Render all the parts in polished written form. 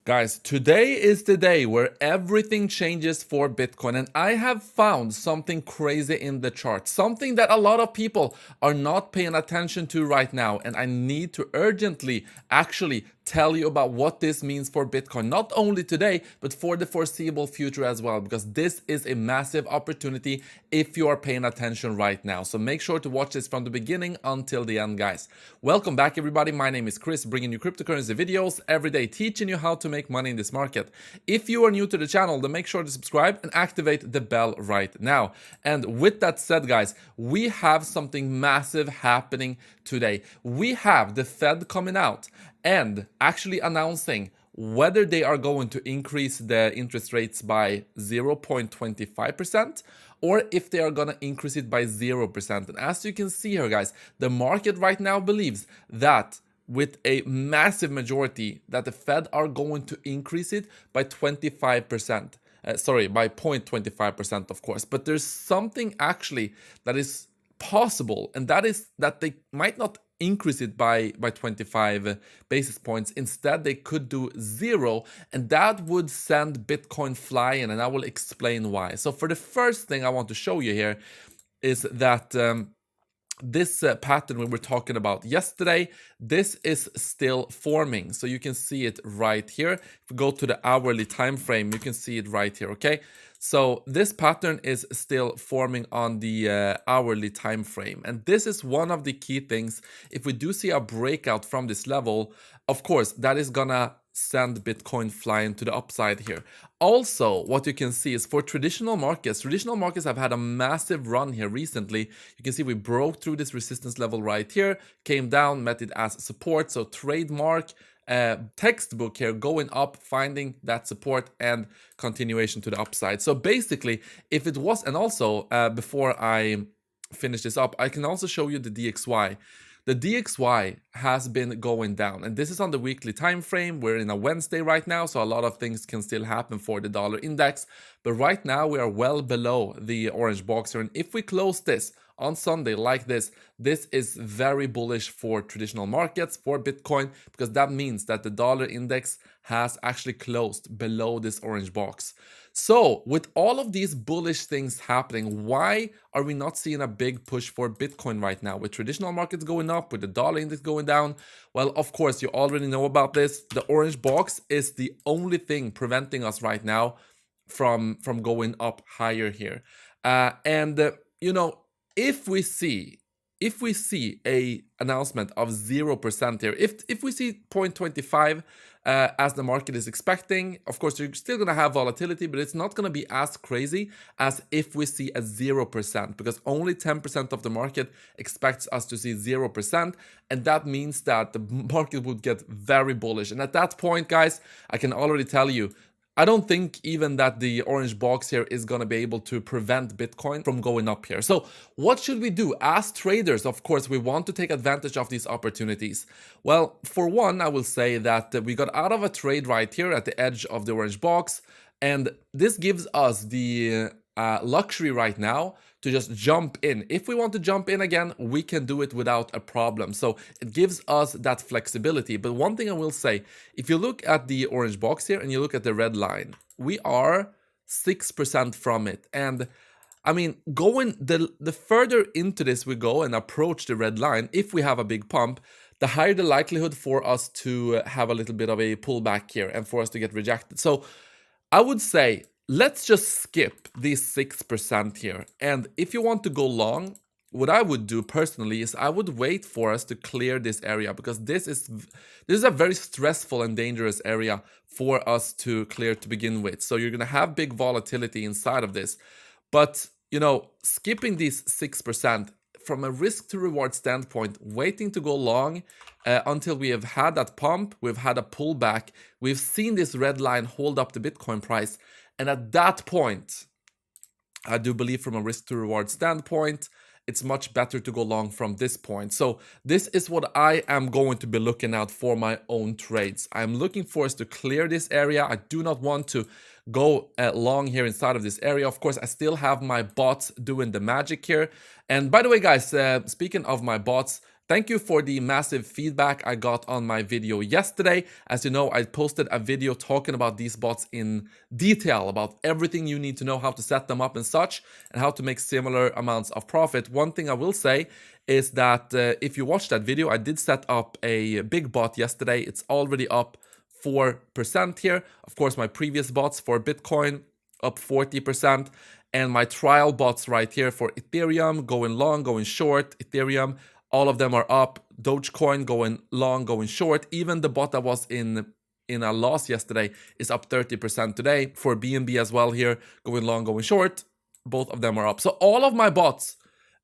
Guys, today is the day where everything changes for Bitcoin, and I have found something crazy in the chart, something that a lot of people are not paying attention to right now, and I need to urgently actually tell you about what this means for Bitcoin, not only today, but for the foreseeable future as well, because this is a massive opportunity if you are paying attention right now. So make sure to watch this from the beginning until the end, guys. Welcome back, everybody. My name is Chris, bringing you cryptocurrency videos every day, teaching you how to make money in this market. If you are new to the channel, then make sure to subscribe and activate the bell right now. And with that said, guys, we have something massive happening today. We have the Fed coming out and actually announcing whether they are going to increase the interest rates by 0.25% or if they are going to increase it by 0%. And as you can see here, guys, the market right now believes that with a massive majority that the Fed are going to increase it by 25%. By 0.25%, of course. But there's something actually that is possible, and that is that they might not increase it by 25 basis points. Instead, they could do 0, and that would send Bitcoin flying, and I will explain why. So for the first thing I want to show you here is that this pattern we were talking about yesterday, this is still forming. So you can see it right here. If we go to the hourly time frame, you can see it right here, okay? So this pattern is still forming on the hourly time frame. And this is one of the key things. If we do see a breakout from this level, of course, that is gonna send Bitcoin flying to the upside here. Also, what you can see is for traditional markets have had a massive run here recently. You can see we broke through this resistance level right here, came down, met it as support. So trademark textbook here going up, finding that support and continuation to the upside. So basically, if it was, and also before I finish this up, I can also show you the DXY. The DXY has been going down, and this is on the weekly time frame. We're in a Wednesday right now, so a lot of things can still happen for the dollar index. But right now we are well below the orange box here, and if we close this on Sunday like this, this is very bullish for traditional markets, for Bitcoin, because that means that the dollar index has actually closed below this orange box. So with all of these bullish things happening, why are we not seeing a big push for Bitcoin right now? With traditional markets going up, with the dollar index going down? Well, of course, you already know about this. The orange box is the only thing preventing us right now from going up higher here. You know, if we see a announcement of 0% here, if we see 0.25 as the market is expecting, of course you're still going to have volatility, but it's not going to be as crazy as if we see a 0%, because only 10% of the market expects us to see 0%, and that means that the market would get very bullish. And at that point, guys, I can already tell you, I don't think even that the orange box here is going to be able to prevent Bitcoin from going up here. So what should we do? As traders, of course, we want to take advantage of these opportunities. Well, for one, I will say that we got out of a trade right here at the edge of the orange box. And this gives us the luxury right now to just jump in. If we want to jump in again, we can do it without a problem. So it gives us that flexibility. But one thing I will say, if you look at the orange box here and you look at the red line, we are 6% from it. And I mean, going the further into this we go and approach the red line, if we have a big pump, the higher the likelihood for us to have a little bit of a pullback here and for us to get rejected. So I would say, let's just skip these 6% here. And if you want to go long, what I would do personally is I would wait for us to clear this area, because this is a very stressful and dangerous area for us to clear to begin with. So you're going to have big volatility inside of this. But, you know, skipping these 6% from a risk to reward standpoint, waiting to go long until we have had that pump, we've had a pullback, we've seen this red line hold up the Bitcoin price. And at that point, I do believe from a risk to reward standpoint, it's much better to go long from this point. So this is what I am going to be looking out for my own trades. I'm looking for us to clear this area. I do not want to go long here inside of this area. Of course, I still have my bots doing the magic here. And by the way, guys, speaking of my bots, Thank you for the massive feedback I got on my video yesterday. As you know, I posted a video talking about these bots in detail, about everything you need to know, how to set them up and such, and how to make similar amounts of profit. One thing I will say is that if you watched that video, I did set up a big bot yesterday. It's already up 4% here. Of course, my previous bots for Bitcoin up 40%, and my trial bots right here for Ethereum, going long, going short, Ethereum, all of them are up. Dogecoin going long, going short. Even the bot that was in a loss yesterday is up 30% today. For BNB as well here, going long, going short, both of them are up. So all of my bots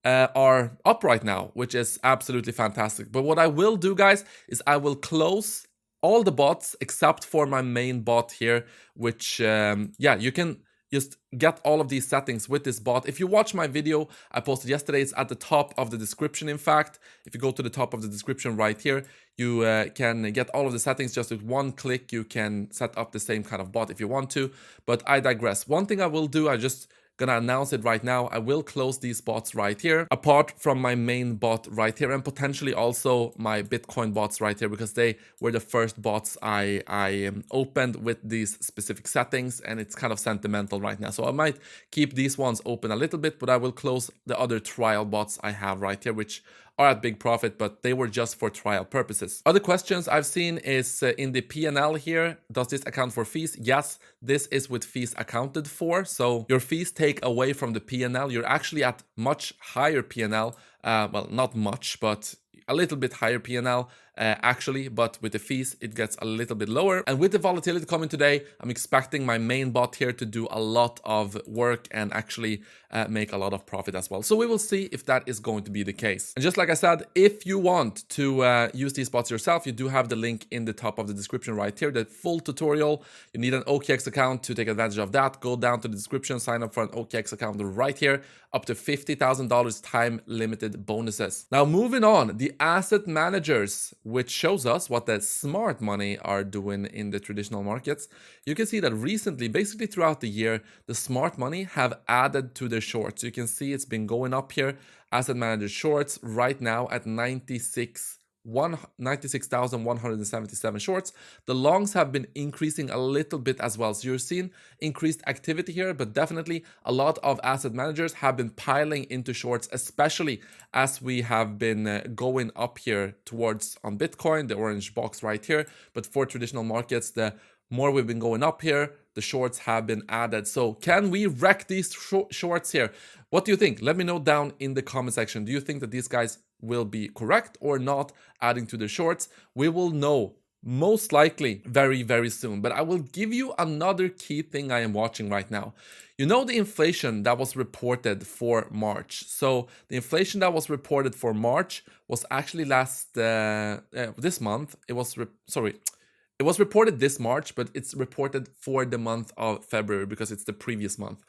are up right now, which is absolutely fantastic. But what I will do, guys, is I will close all the bots except for my main bot here, which, yeah, you can just get all of these settings with this bot. If you watch my video I posted yesterday, it's at the top of the description. In fact, if you go to the top of the description right here, you can get all of the settings just with one click. You can set up the same kind of bot if you want to, but I digress. One thing I will do, I just gonna announce it right now, I will close these bots right here, apart from my main bot right here, and potentially also my Bitcoin bots right here, because they were the first bots I opened with these specific settings, and it's kind of sentimental right now. So I might keep these ones open a little bit, but I will close the other trial bots I have right here, which are at big profit, but they were just for trial purposes. Other questions I've seen is in the P&L here, does this account for fees? Yes, this is with fees accounted for. So your fees take away from the P&L. You're actually at much higher P&L. Well, not much, but a little bit higher P&L actually, but with the fees it gets a little bit lower. And with the volatility coming today, I'm expecting my main bot here to do a lot of work and actually make a lot of profit as well. So we will see if that is going to be the case. And just like I said, if you want to use these bots yourself, you do have the link in the top of the description right here, the full tutorial. You need an OKX account to take advantage of that. Go down to the description, sign up for an OKX account right here, up to $50,000 time limited bonuses. Now moving on, the asset managers, which shows us what the smart money are doing in the traditional markets. You can see that recently, basically throughout the year, the smart money have added to their shorts. You can see it's been going up here. Asset manager shorts right now at 96,177 shorts. The longs have been increasing a little bit as well. So you're seeing increased activity here, but definitely a lot of asset managers have been piling into shorts, especially as we have been going up here towards on Bitcoin, the orange box right here. But for traditional markets, the more we've been going up here, the shorts have been added. So can we wreck these shorts here? What do you think? Let me know down in the comment section. Do you think that these guys will be correct or not adding to the shorts? We will know most likely very, very soon. But I will give you another key thing I am watching right now. You know the inflation that was reported for March. So the inflation that was reported for March was actually this month. It was it was reported this March, but it's reported for the month of February because it's the previous month.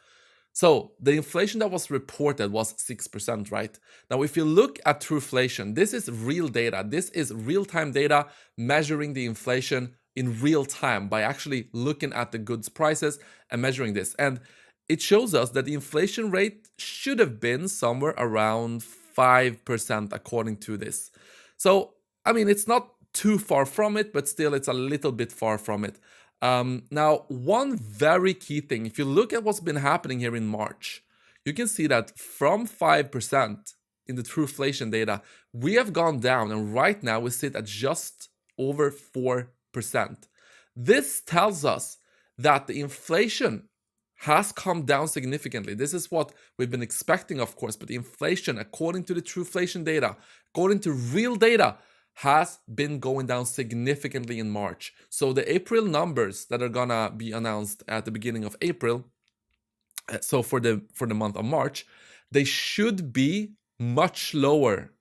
So the inflation that was reported was 6%, right? Now, if you look at Trueflation, this is real data. This is real-time data measuring the inflation in real time by actually looking at the goods prices and measuring this. And it shows us that the inflation rate should have been somewhere around 5% according to this. So, I mean, it's not too far from it, but still it's a little bit far from it. Now, one very key thing, if you look at what's been happening here in March, you can see that from 5% in the Trueflation data, we have gone down, and right now we sit at just over 4%. This tells us that the inflation has come down significantly. This is what we've been expecting, of course, but the inflation, according to the Trueflation data, according to real data, has been going down significantly in March. So the April numbers that are gonna be announced at the beginning of April, so for the month of March, they should be much lower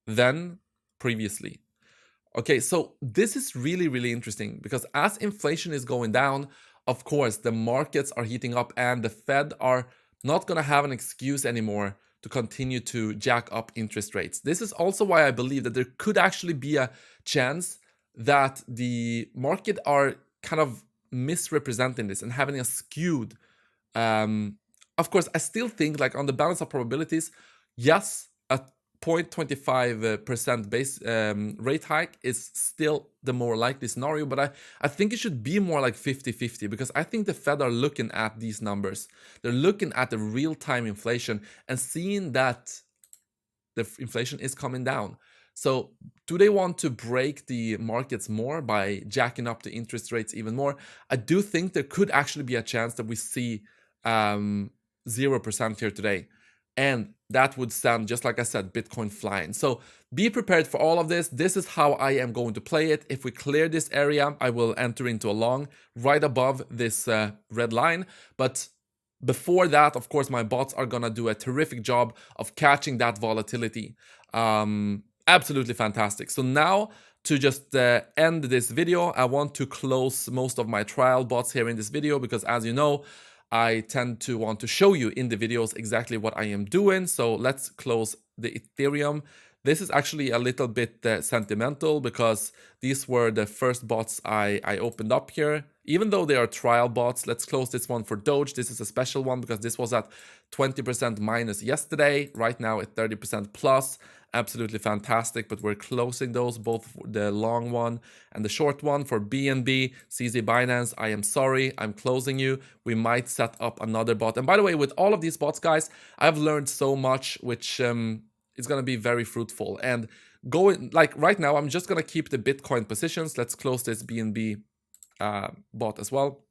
than previously. Okay, so this is really, really interesting because as inflation is going down, of course, the markets are heating up and the Fed are not gonna have an excuse anymore to continue to jack up interest rates. This is also why I believe that there could actually be a chance that the market are kind of misrepresenting this and having a skewed. Of course, I still think like on the balance of probabilities, yes, a 0.25% base rate hike is still the more likely scenario, but I think it should be more like 50-50, because I think the Fed are looking at these numbers. They're looking at the real-time inflation and seeing that the inflation is coming down. So do they want to break the markets more by jacking up the interest rates even more? I do think there could actually be a chance that we see 0% here today. And that would send, just like I said, Bitcoin flying. So be prepared for all of this. This is how I am going to play it. If we clear this area, I will enter into a long right above this red line. But before that, of course, my bots are gonna do a terrific job of catching that volatility. Absolutely fantastic. So now, to just end this video, I want to close most of my trial bots here in this video, because as you know, I tend to want to show you in the videos exactly what I am doing. So let's close the Ethereum. This is actually a little bit sentimental, because these were the first bots I opened up here. Even though they are trial bots, let's close this one for Doge. This is a special one because this was at 20% minus yesterday. Right now at 30% plus. Absolutely fantastic, but we're closing those, both the long one and the short one. For BNB, CZ Binance, I am sorry, I'm closing you. We might set up another bot. And by the way, with all of these bots, guys, I've learned so much, which is going to be very fruitful. And going, like right now, I'm just going to keep the Bitcoin positions. Let's close this BNB bot as well.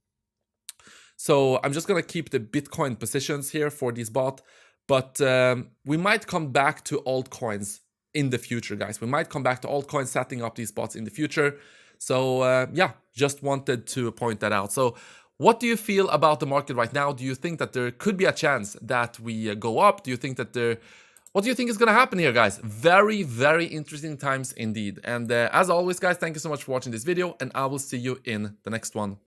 So I'm just going to keep the Bitcoin positions here for this bot. But we might come back to altcoins in the future, guys. We might come back to altcoins, setting up these bots in the future. So yeah, just wanted to point that out. So what do you feel about the market right now? Do you think that there could be a chance that we go up? Do you think that what do you think is going to happen here, guys? Very, very interesting times indeed. And as always, guys, thank you so much for watching this video, and I will see you in the next one.